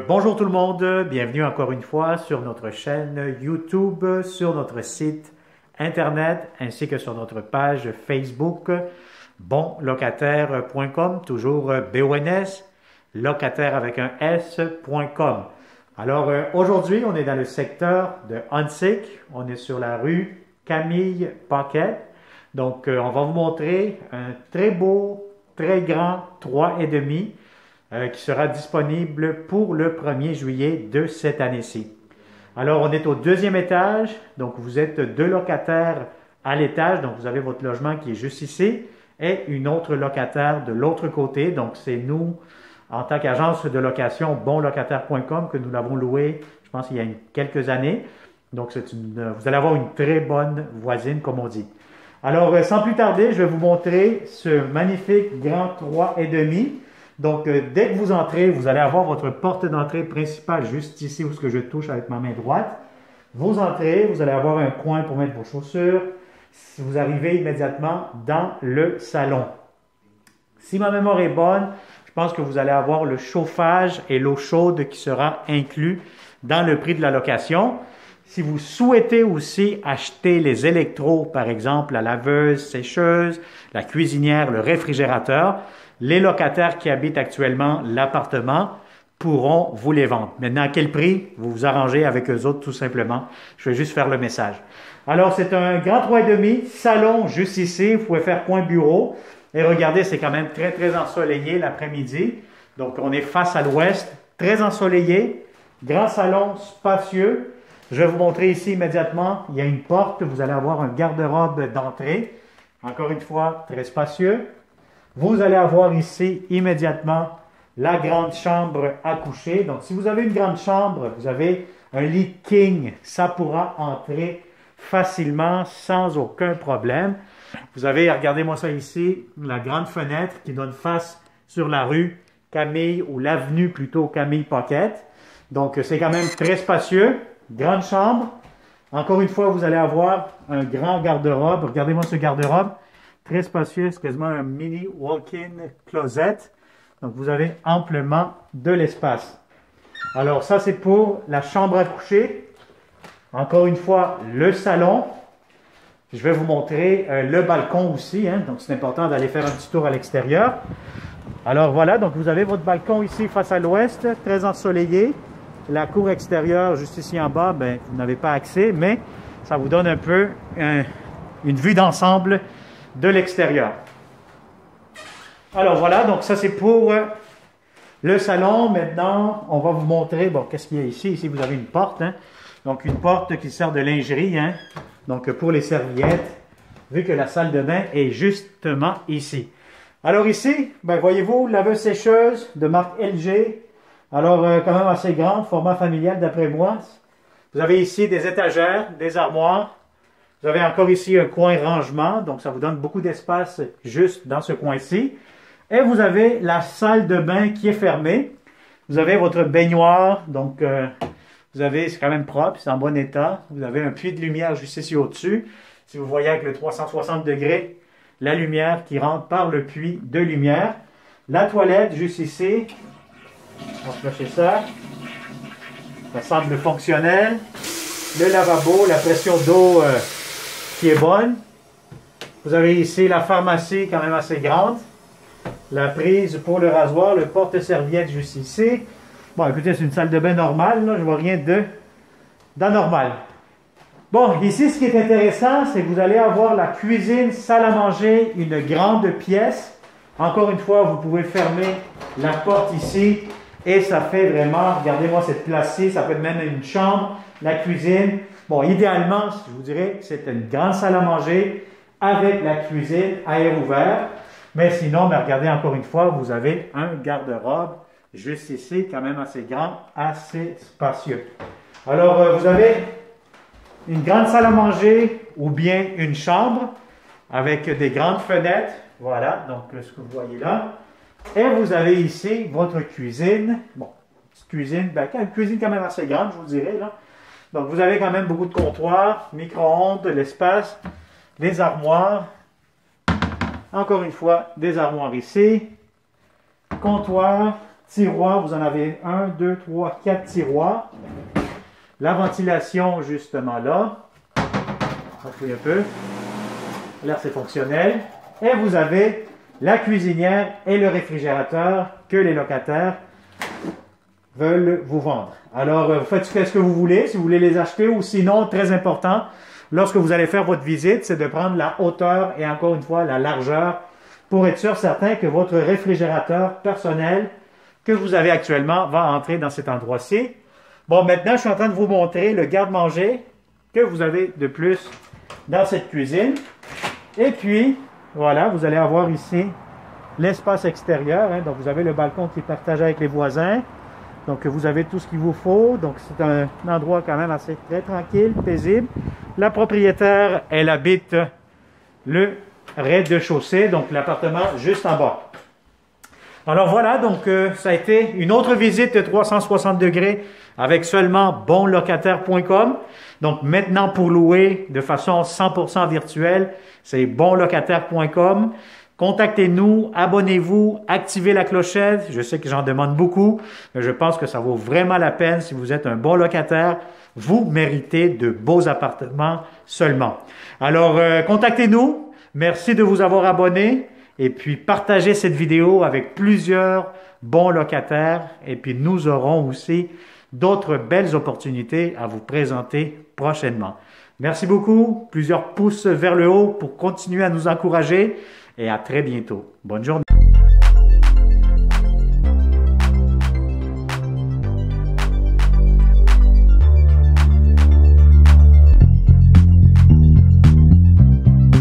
Bonjour tout le monde, bienvenue encore une fois sur notre chaîne YouTube, sur notre site internet ainsi que sur notre page Facebook bonlocataire.com, toujours BONS, locataire avec un S.com. Alors aujourd'hui, on est dans le secteur de Huntsic, on est sur la rue Camille Paquette. Donc on va vous montrer un très beau, très grand 3,5 qui sera disponible pour le 1er juillet de cette année-ci. Alors, on est au deuxième étage, donc vous êtes deux locataires à l'étage, donc vous avez votre logement qui est juste ici, et une autre locataire de l'autre côté, donc c'est nous, en tant qu'agence de location bonlocataire.com, que nous l'avons loué, je pense il y a quelques années. Donc, vous allez avoir une très bonne voisine, comme on dit. Alors, sans plus tarder, je vais vous montrer ce magnifique grand 3,5. Donc, dès que vous entrez, vous allez avoir votre porte d'entrée principale juste ici où je touche avec ma main droite. Vous entrez, vous allez avoir un coin pour mettre vos chaussures. Vous arrivez immédiatement dans le salon. Si ma mémoire est bonne, je pense que vous allez avoir le chauffage et l'eau chaude qui sera inclus dans le prix de la location. Si vous souhaitez aussi acheter les électros, par exemple la laveuse, sécheuse, la cuisinière, le réfrigérateur, les locataires qui habitent actuellement l'appartement pourront vous les vendre. Maintenant, à quel prix? Vous vous arrangez avec eux autres tout simplement. Je vais juste faire le message. Alors, c'est un grand 3,5, salon juste ici. Vous pouvez faire coin bureau. Et regardez, c'est quand même très, très ensoleillé l'après-midi. Donc, on est face à l'ouest, très ensoleillé. Grand salon spacieux. Je vais vous montrer ici immédiatement. Il y a une porte. Vous allez avoir un garde-robe d'entrée. Encore une fois, très spacieux. Vous allez avoir ici immédiatement la grande chambre à coucher. Donc, si vous avez une grande chambre, vous avez un lit king, ça pourra entrer facilement sans aucun problème. Vous avez, regardez-moi ça ici, la grande fenêtre qui donne face sur la rue Camille ou l'avenue plutôt Camille Paquette. Donc, c'est quand même très spacieux. Grande chambre. Encore une fois, vous allez avoir un grand garde-robe. Regardez-moi ce garde-robe. Très spacieux, c'est quasiment un mini walk-in closet. Donc, vous avez amplement de l'espace. Alors, ça, c'est pour la chambre à coucher. Encore une fois, le salon. Je vais vous montrer le balcon aussi. Donc, c'est important d'aller faire un petit tour à l'extérieur. Alors, voilà. Donc, vous avez votre balcon ici face à l'ouest, très ensoleillé. La cour extérieure, juste ici en bas, ben, vous n'avez pas accès, mais ça vous donne un peu une vue d'ensemble de l'extérieur. Alors voilà, donc ça c'est pour le salon. Maintenant, on va vous montrer, bon, qu'est-ce qu'il y a ici. Ici, vous avez une porte, donc une porte qui sert de lingerie, donc pour les serviettes, vu que la salle de bain est justement ici. Alors ici, ben, voyez-vous, laveuse sécheuse de marque LG, alors quand même assez grande, format familial d'après moi. Vous avez ici des étagères, des armoires. Vous avez encore ici un coin rangement, donc ça vous donne beaucoup d'espace juste dans ce coin-ci. Et vous avez la salle de bain qui est fermée. Vous avez votre baignoire, donc vous avez, c'est quand même propre, c'est en bon état. Vous avez un puits de lumière juste ici au-dessus. Si vous voyez avec le 360 degrés, la lumière qui rentre par le puits de lumière. La toilette juste ici. On va flusher ça. Ça semble fonctionnel. Le lavabo, la pression d'eau qui est bonne. Vous avez ici la pharmacie quand même assez grande. La prise pour le rasoir, le porte-serviette juste ici. Bon, écoutez, c'est une salle de bain normale, là. Je vois rien d'anormal. Bon, ici, ce qui est intéressant, c'est que vous allez avoir la cuisine, salle à manger, une grande pièce. Encore une fois, vous pouvez fermer la porte ici et ça fait vraiment, regardez-moi cette place-ci, ça peut être même une chambre, la cuisine. Bon, idéalement, je vous dirais que c'est une grande salle à manger avec la cuisine à air ouvert. Mais sinon, ben regardez encore une fois, vous avez un garde-robe juste ici, quand même assez grand, assez spacieux. Alors, vous avez une grande salle à manger ou bien une chambre avec des grandes fenêtres. Voilà, donc ce que vous voyez là. Et vous avez ici votre cuisine. Bon, petite cuisine, ben, une cuisine quand même assez grande, je vous dirais là. Donc, vous avez quand même beaucoup de comptoirs, micro-ondes, l'espace, les armoires. Encore une fois, des armoires ici. Comptoir. tiroirs. Vous en avez 1, 2, 3, 4 tiroirs. La ventilation, justement là. Appuie un peu. Là, c'est fonctionnel. Et vous avez la cuisinière et le réfrigérateur que les locataires veulent vous vendre. Alors, vous faites ce que vous voulez, si vous voulez les acheter, ou sinon, très important, lorsque vous allez faire votre visite, c'est de prendre la hauteur et encore une fois la largeur pour être sûr certain que votre réfrigérateur personnel que vous avez actuellement va entrer dans cet endroit-ci. Bon, maintenant, je suis en train de vous montrer le garde-manger que vous avez de plus dans cette cuisine. Et puis, voilà, vous allez avoir ici l'espace extérieur. Hein, donc, vous avez le balcon qui est partagé avec les voisins. Donc, vous avez tout ce qu'il vous faut. Donc, c'est un endroit quand même assez très tranquille, paisible. La propriétaire, elle habite le rez-de-chaussée, donc l'appartement juste en bas. Alors voilà, donc ça a été une autre visite de 360 degrés avec seulement bonlocataire.com. Donc maintenant pour louer de façon 100% virtuelle, c'est bonlocataire.com. Contactez-nous, abonnez-vous, activez la clochette. Je sais que j'en demande beaucoup, mais je pense que ça vaut vraiment la peine si vous êtes un bon locataire. Vous méritez de beaux appartements seulement. Alors, contactez-nous. Merci de vous avoir abonné et puis partagez cette vidéo avec plusieurs bons locataires. Et puis, nous aurons aussi d'autres belles opportunités à vous présenter prochainement. Merci beaucoup. Plusieurs pouces vers le haut pour continuer à nous encourager. Et à très bientôt. Bonne journée.